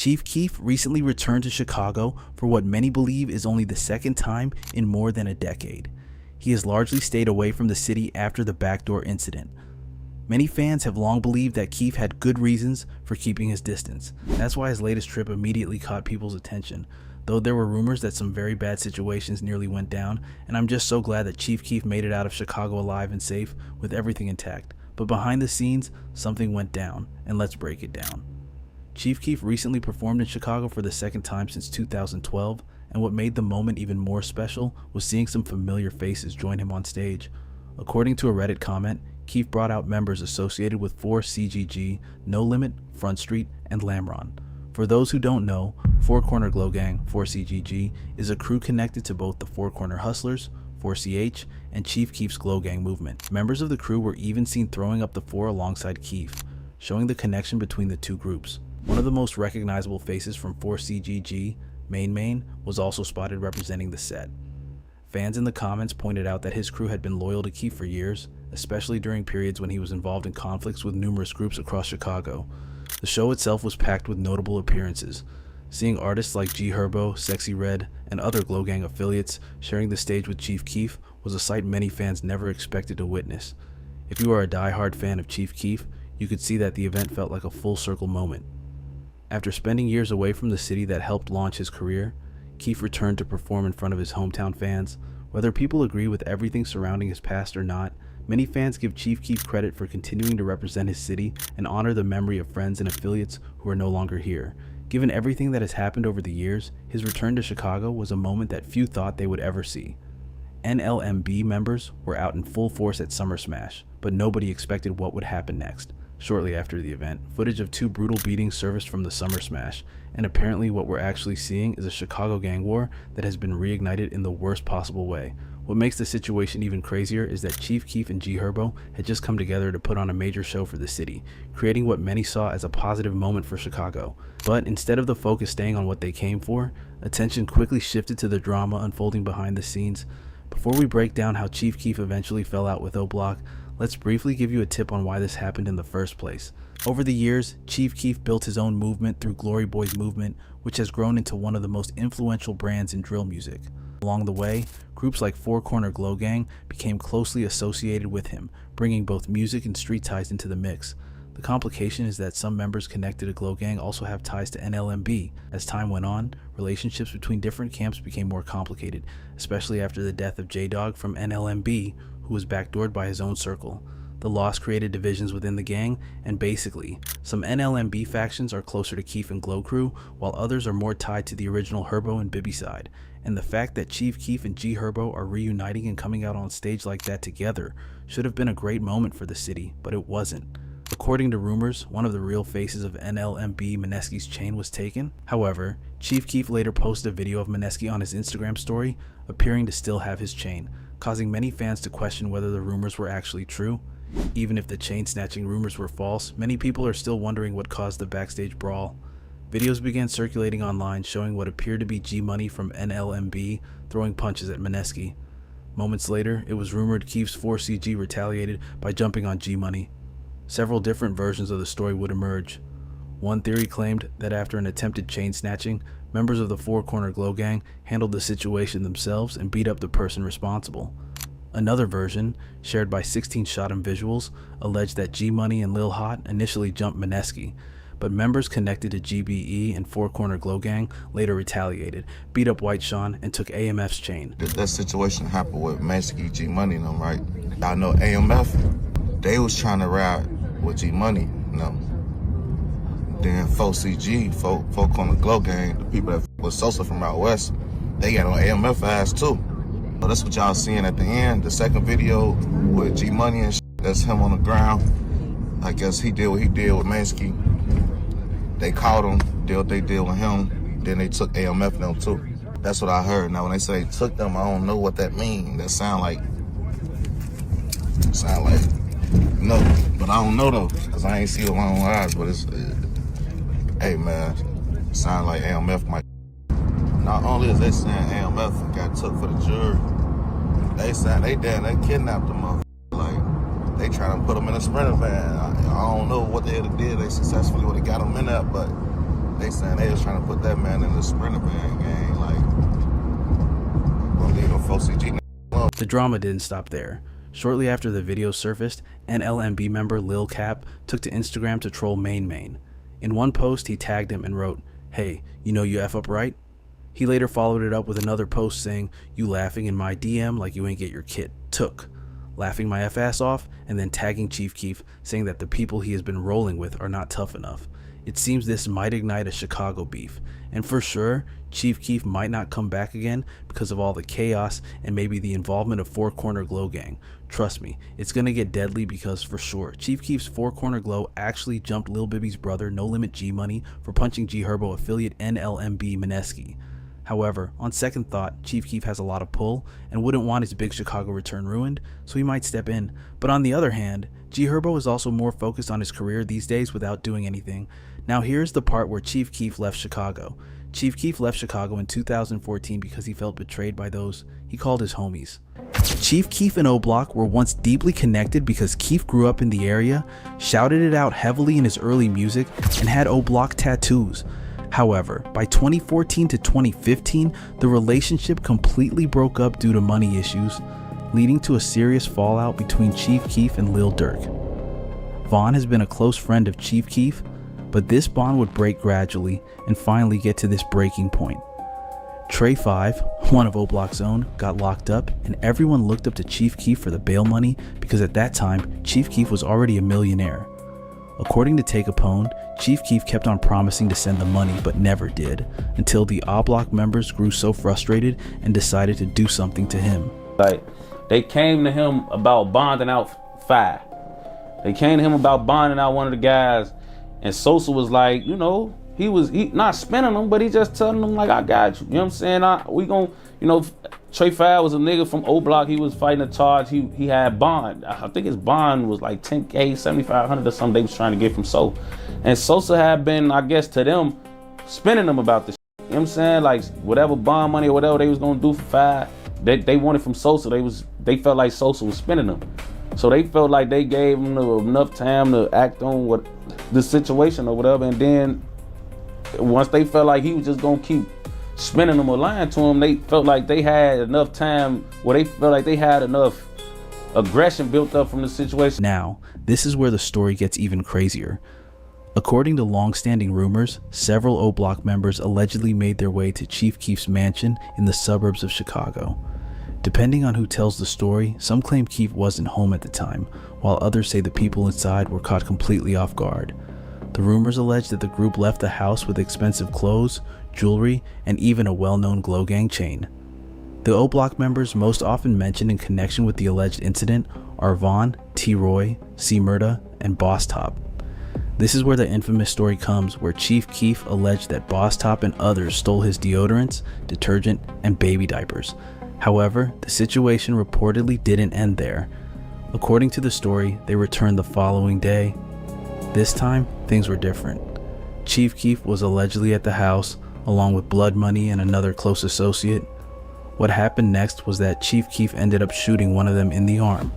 Chief Keef recently returned to Chicago for what many believe is only the second time in more than a decade. He has largely stayed away from the city after the backdoor incident. Many fans have long believed that Keef had good reasons for keeping his distance. That's why his latest trip immediately caught people's attention, though there were rumors that some very bad situations nearly went down, and I'm just so glad that Chief Keef made it out of Chicago alive and safe with everything intact. But behind the scenes, something went down, and let's break it down. Chief Keef recently performed in Chicago for the second time since 2012, and what made the moment even more special was seeing some familiar faces join him on stage. According to a Reddit comment, Keef brought out members associated with 4CGG, No Limit, Front Street, and Lamron. For those who don't know, Four Corner Glow Gang, 4CGG, is a crew connected to both the Four Corner Hustlers, 4CH, and Chief Keef's Glow Gang movement. Members of the crew were even seen throwing up the four alongside Keef, showing the connection between the two groups. One of the most recognizable faces from 4CGG, Main, was also spotted representing the set. Fans in the comments pointed out that his crew had been loyal to Keef for years, especially during periods when he was involved in conflicts with numerous groups across Chicago. The show itself was packed with notable appearances. Seeing artists like G Herbo, Sexy Red, and other Glow Gang affiliates sharing the stage with Chief Keef was a sight many fans never expected to witness. If you are a die-hard fan of Chief Keef, you could see that the event felt like a full-circle moment. After spending years away from the city that helped launch his career, Keef returned to perform in front of his hometown fans. Whether people agree with everything surrounding his past or not, many fans give Chief Keef credit for continuing to represent his city and honor the memory of friends and affiliates who are no longer here. Given everything that has happened over the years, his return to Chicago was a moment that few thought they would ever see. NLMB members were out in full force at Summer Smash, but nobody expected what would happen next. Shortly after the event, footage of two brutal beatings surfaced from the Summer Smash, and apparently what we're actually seeing is a Chicago gang war that has been reignited in the worst possible way. What makes the situation even crazier is that Chief Keef and G Herbo had just come together to put on a major show for the city, creating what many saw as a positive moment for Chicago. But instead of the focus staying on what they came for, attention quickly shifted to the drama unfolding behind the scenes. Before we break down how Chief Keef eventually fell out with O-Block, let's briefly give you a tip on why this happened in the first place. Over the years, Chief Keef built his own movement through Glory Boy's movement, which has grown into one of the most influential brands in drill music. Along the way, groups like Four Corner Glow Gang became closely associated with him, bringing both music and street ties into the mix. The complication is that some members connected to Glow Gang also have ties to NLMB. As time went on, relationships between different camps became more complicated, especially after the death of J-Dog from NLMB, who was backdoored by his own circle. The loss created divisions within the gang, and basically, some NLMB factions are closer to Keef and Glow Crew, while others are more tied to the original Herbo and Bibby side. And the fact that Chief Keef and G Herbo are reuniting and coming out on stage like that together should have been a great moment for the city, but it wasn't. According to rumors, one of the real faces of NLMB Maneski's chain was taken. However, Chief Keef later posted a video of Maneski on his Instagram story, appearing to still have his chain, causing many fans to question whether the rumors were actually true. Even if the chain snatching rumors were false, many people are still wondering what caused the backstage brawl. Videos began circulating online showing what appeared to be G Money from NLMB throwing punches at Maneski. Moments later, it was rumored Keef's 4CG retaliated by jumping on G Money. Several different versions of the story would emerge. One theory claimed that after an attempted chain snatching, members of the Four Corner Glow Gang handled the situation themselves and beat up the person responsible. Another version, shared by 16 Shot 'em Visuals, alleged that G Money and Lil Hot initially jumped Maneski, but members connected to GBE and Four Corner Glow Gang later retaliated, beat up White Sean, and took AMF's chain. That situation happened with Maneski, G Money and them, right? I know AMF, they was trying to ride with G Money, you know. Then 4CG, Four Corner Glow Gang, the people that was Sosa from out west, they got on AMF ass too. So that's what y'all seeing at the end. The second video with G Money and that's him on the ground. I guess he did what he did with Maneski. They caught him, did what they did with him. Then they took AMF them too. That's what I heard. Now when they say took them, I don't know what that means. That sound like no, but I don't know though, cause I ain't see it with my own eyes. But it's, hey man, sound like AMF might. Not only is they saying AMF got took for the jury, they saying they kidnapped the motherfucker. Like they trying to put them in a Sprinter van. I don't know what they did. They successfully would have got them in there, but They saying they was trying to put that man in the Sprinter Van gang, like, gonna leave them 4CG alone. The drama didn't stop there. Shortly after the video surfaced, NLMB member Lil Cap took to Instagram to troll Main. In one post, he tagged him and wrote, "Hey, you know you F up right?" He later followed it up with another post saying, "You laughing in my DM like you ain't get your kit took," laughing my F ass off, and then tagging Chief Keef, saying that the people he has been rolling with are not tough enough. It seems this might ignite a Chicago beef, and for sure, Chief Keef might not come back again because of all the chaos and maybe the involvement of Four Corner Glow Gang. Trust me, it's gonna get deadly because for sure, Chief Keef's Four Corner Glow actually jumped Lil Bibby's brother No Limit G Money for punching G Herbo affiliate NLMB Maneski. However, on second thought, Chief Keef has a lot of pull and wouldn't want his big Chicago return ruined, so he might step in. But on the other hand, G Herbo is also more focused on his career these days without doing anything. Now here's the part where Chief Keef left Chicago. Chief Keef left Chicago in 2014 because he felt betrayed by those he called his homies. Chief Keef and O-Block were once deeply connected because Keef grew up in the area, shouted it out heavily in his early music, and had O-Block tattoos. However, by 2014 to 2015, the relationship completely broke up due to money issues, leading to a serious fallout between Chief Keef and Lil Durk. Von has been a close friend of Chief Keef, but this bond would break gradually and finally get to this breaking point. Trey 5, one of O-Block's own, got locked up, and everyone looked up to Chief Keef for the bail money because at that time, Chief Keef was already a millionaire. According to Take a Pone, Chief Keef kept on promising to send the money but never did, until the O-Block members grew so frustrated and decided to do something to him. Like, they came to him about bonding out 5. They came to him about bonding out one of the guys, and Sosa was like, you know, he not spending them, but he just telling them like, I got you. You know what I'm saying? We gon', you know, Trey 5 was a nigga from O-Block. He was fighting a charge. He had bond. I think his bond was like 10K, 7,500 or something they was trying to get from Sosa. And Sosa had been, I guess, to them, spending them about this shit. You know what I'm saying? Like, whatever bond money or whatever they was gonna do for 5, they wanted from Sosa. They felt like Sosa was spending them. So they felt like they gave him enough time to act on what the situation or whatever. And then once they felt like he was just gonna keep spending them or lying to him, they felt like they had enough time, where they felt like they had enough aggression built up from the situation. Now, this is where the story gets even crazier. According to long-standing rumors, several O-Block members allegedly made their way to Chief Keef's mansion in the suburbs of Chicago. Depending on who tells the story, some claim Keef wasn't home at the time, while others say the people inside were caught completely off guard. The rumors allege that the group left the house with expensive clothes, jewelry, and even a well-known Glow Gang chain. The O-Block members most often mentioned in connection with the alleged incident are Von, T-Roy, C-Murda, and Boss Top. This is where the infamous story comes, where Chief Keef alleged that Boss Top and others stole his deodorants, detergent, and baby diapers. However, the situation reportedly didn't end there. According to the story, they returned the following day. This time, things were different. Chief Keef was allegedly at the house, along with Blood Money and another close associate. What happened next was that Chief Keef ended up shooting one of them in the arm.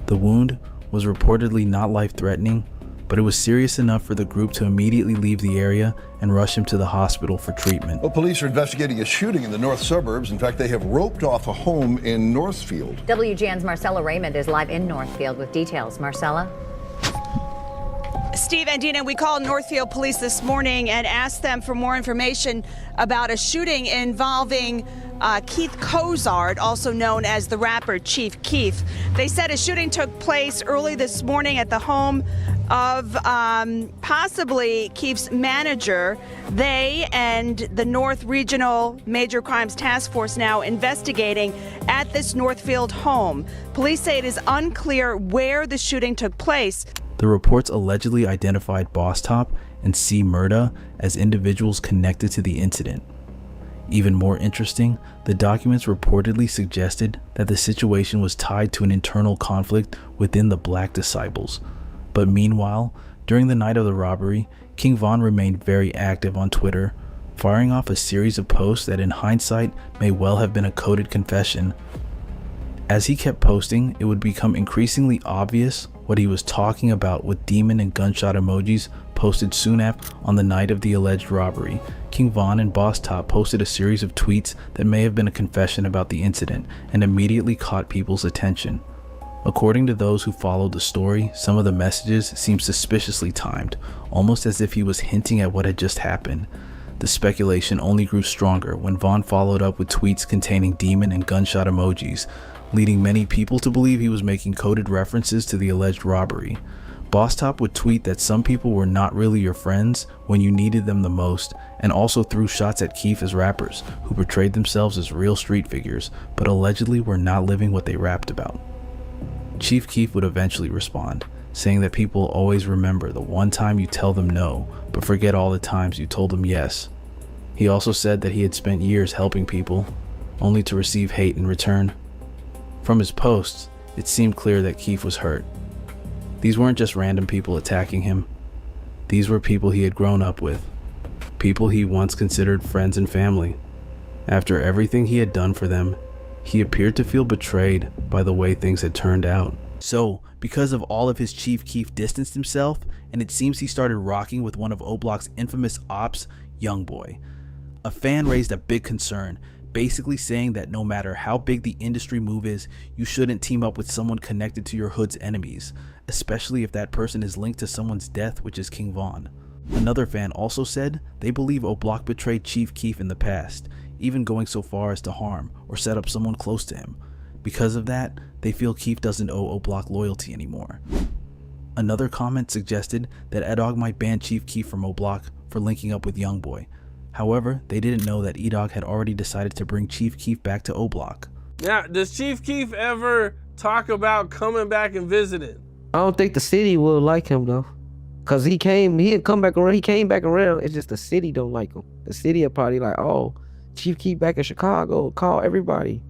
The wound was reportedly not life-threatening, but it was serious enough for the group to immediately leave the area and rush him to the hospital for treatment. Well, police are investigating a shooting in the north suburbs. In fact, they have roped off a home in Northfield. WGN's Marcella Raymond is live in Northfield with details. Marcella? Steve and Dina, we called Northfield Police this morning and asked them for more information about a shooting involving Keith Cozart, also known as the rapper Chief Keef. They said a shooting took place early this morning at the home of possibly Keef's manager. They and the North Regional Major Crimes Task Force now investigating at this Northfield home. Police say it is unclear where the shooting took place. The reports allegedly identified Boss Top and C-Murda as individuals connected to the incident. Even more interesting, the documents reportedly suggested that the situation was tied to an internal conflict within the Black Disciples. But meanwhile, during the night of the robbery, King Von remained very active on Twitter, firing off a series of posts that in hindsight may well have been a coded confession. As he kept posting, it would become increasingly obvious what he was talking about, with demon and gunshot emojis posted soon after. On the night of the alleged robbery, King Von and Boss Top posted a series of tweets that may have been a confession about the incident and immediately caught people's attention. According to those who followed the story, some of the messages seemed suspiciously timed, almost as if he was hinting at what had just happened. The speculation only grew stronger when Von followed up with tweets containing demon and gunshot emojis, leading many people to believe he was making coded references to the alleged robbery. Boss Top would tweet that some people were not really your friends when you needed them the most, and also threw shots at Keef as rappers who portrayed themselves as real street figures, but allegedly were not living what they rapped about. Chief Keef would eventually respond, saying that people always remember the one time you tell them no, but forget all the times you told them yes. He also said that he had spent years helping people, only to receive hate in return. From his posts, it seemed clear that Keef was hurt. These weren't just random people attacking him. These were people he had grown up with, people he once considered friends and family. After everything he had done for them, he appeared to feel betrayed by the way things had turned out. So, because of all of his, Chief Keef distanced himself, and it seems he started rocking with one of O Block's infamous ops, Youngboy. A fan raised a big concern, basically saying that no matter how big the industry move is, you shouldn't team up with someone connected to your hood's enemies, especially if that person is linked to someone's death, which is King Von. Another fan also said they believe O Block betrayed Chief Keef in the past, even going so far as to harm or set up someone close to him. Because of that, they feel Keef doesn't owe O Block loyalty anymore. Another comment suggested that E-Dog might ban Chief Keef from O Block for linking up with Youngboy. However, they didn't know that E-Dog had already decided to bring Chief Keef back to O Block. Now, does Chief Keef ever talk about coming back and visiting? I don't think the city will like him though. Cause he had come back around, he came back around. It's just the city don't like him. The city are probably like, oh, Chief Keef back in Chicago, call everybody.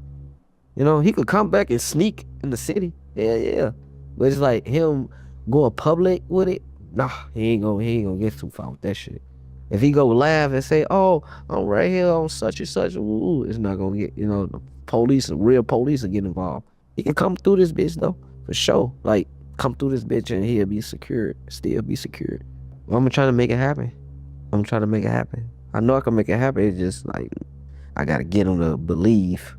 You know, he could come back and sneak in the city. Yeah. But it's like him going public with it. Nah, he ain't gonna get too far with that shit. If he go laugh and say, oh, I'm right here on such and such, ooh, it's not gonna get, the police, real police will get involved. He can come through this bitch though, for sure. Like, come through this bitch and he'll be secured, still be secured. Well, I'm trying to make it happen. I know I can make it happen. It's just like, I gotta get him to believe.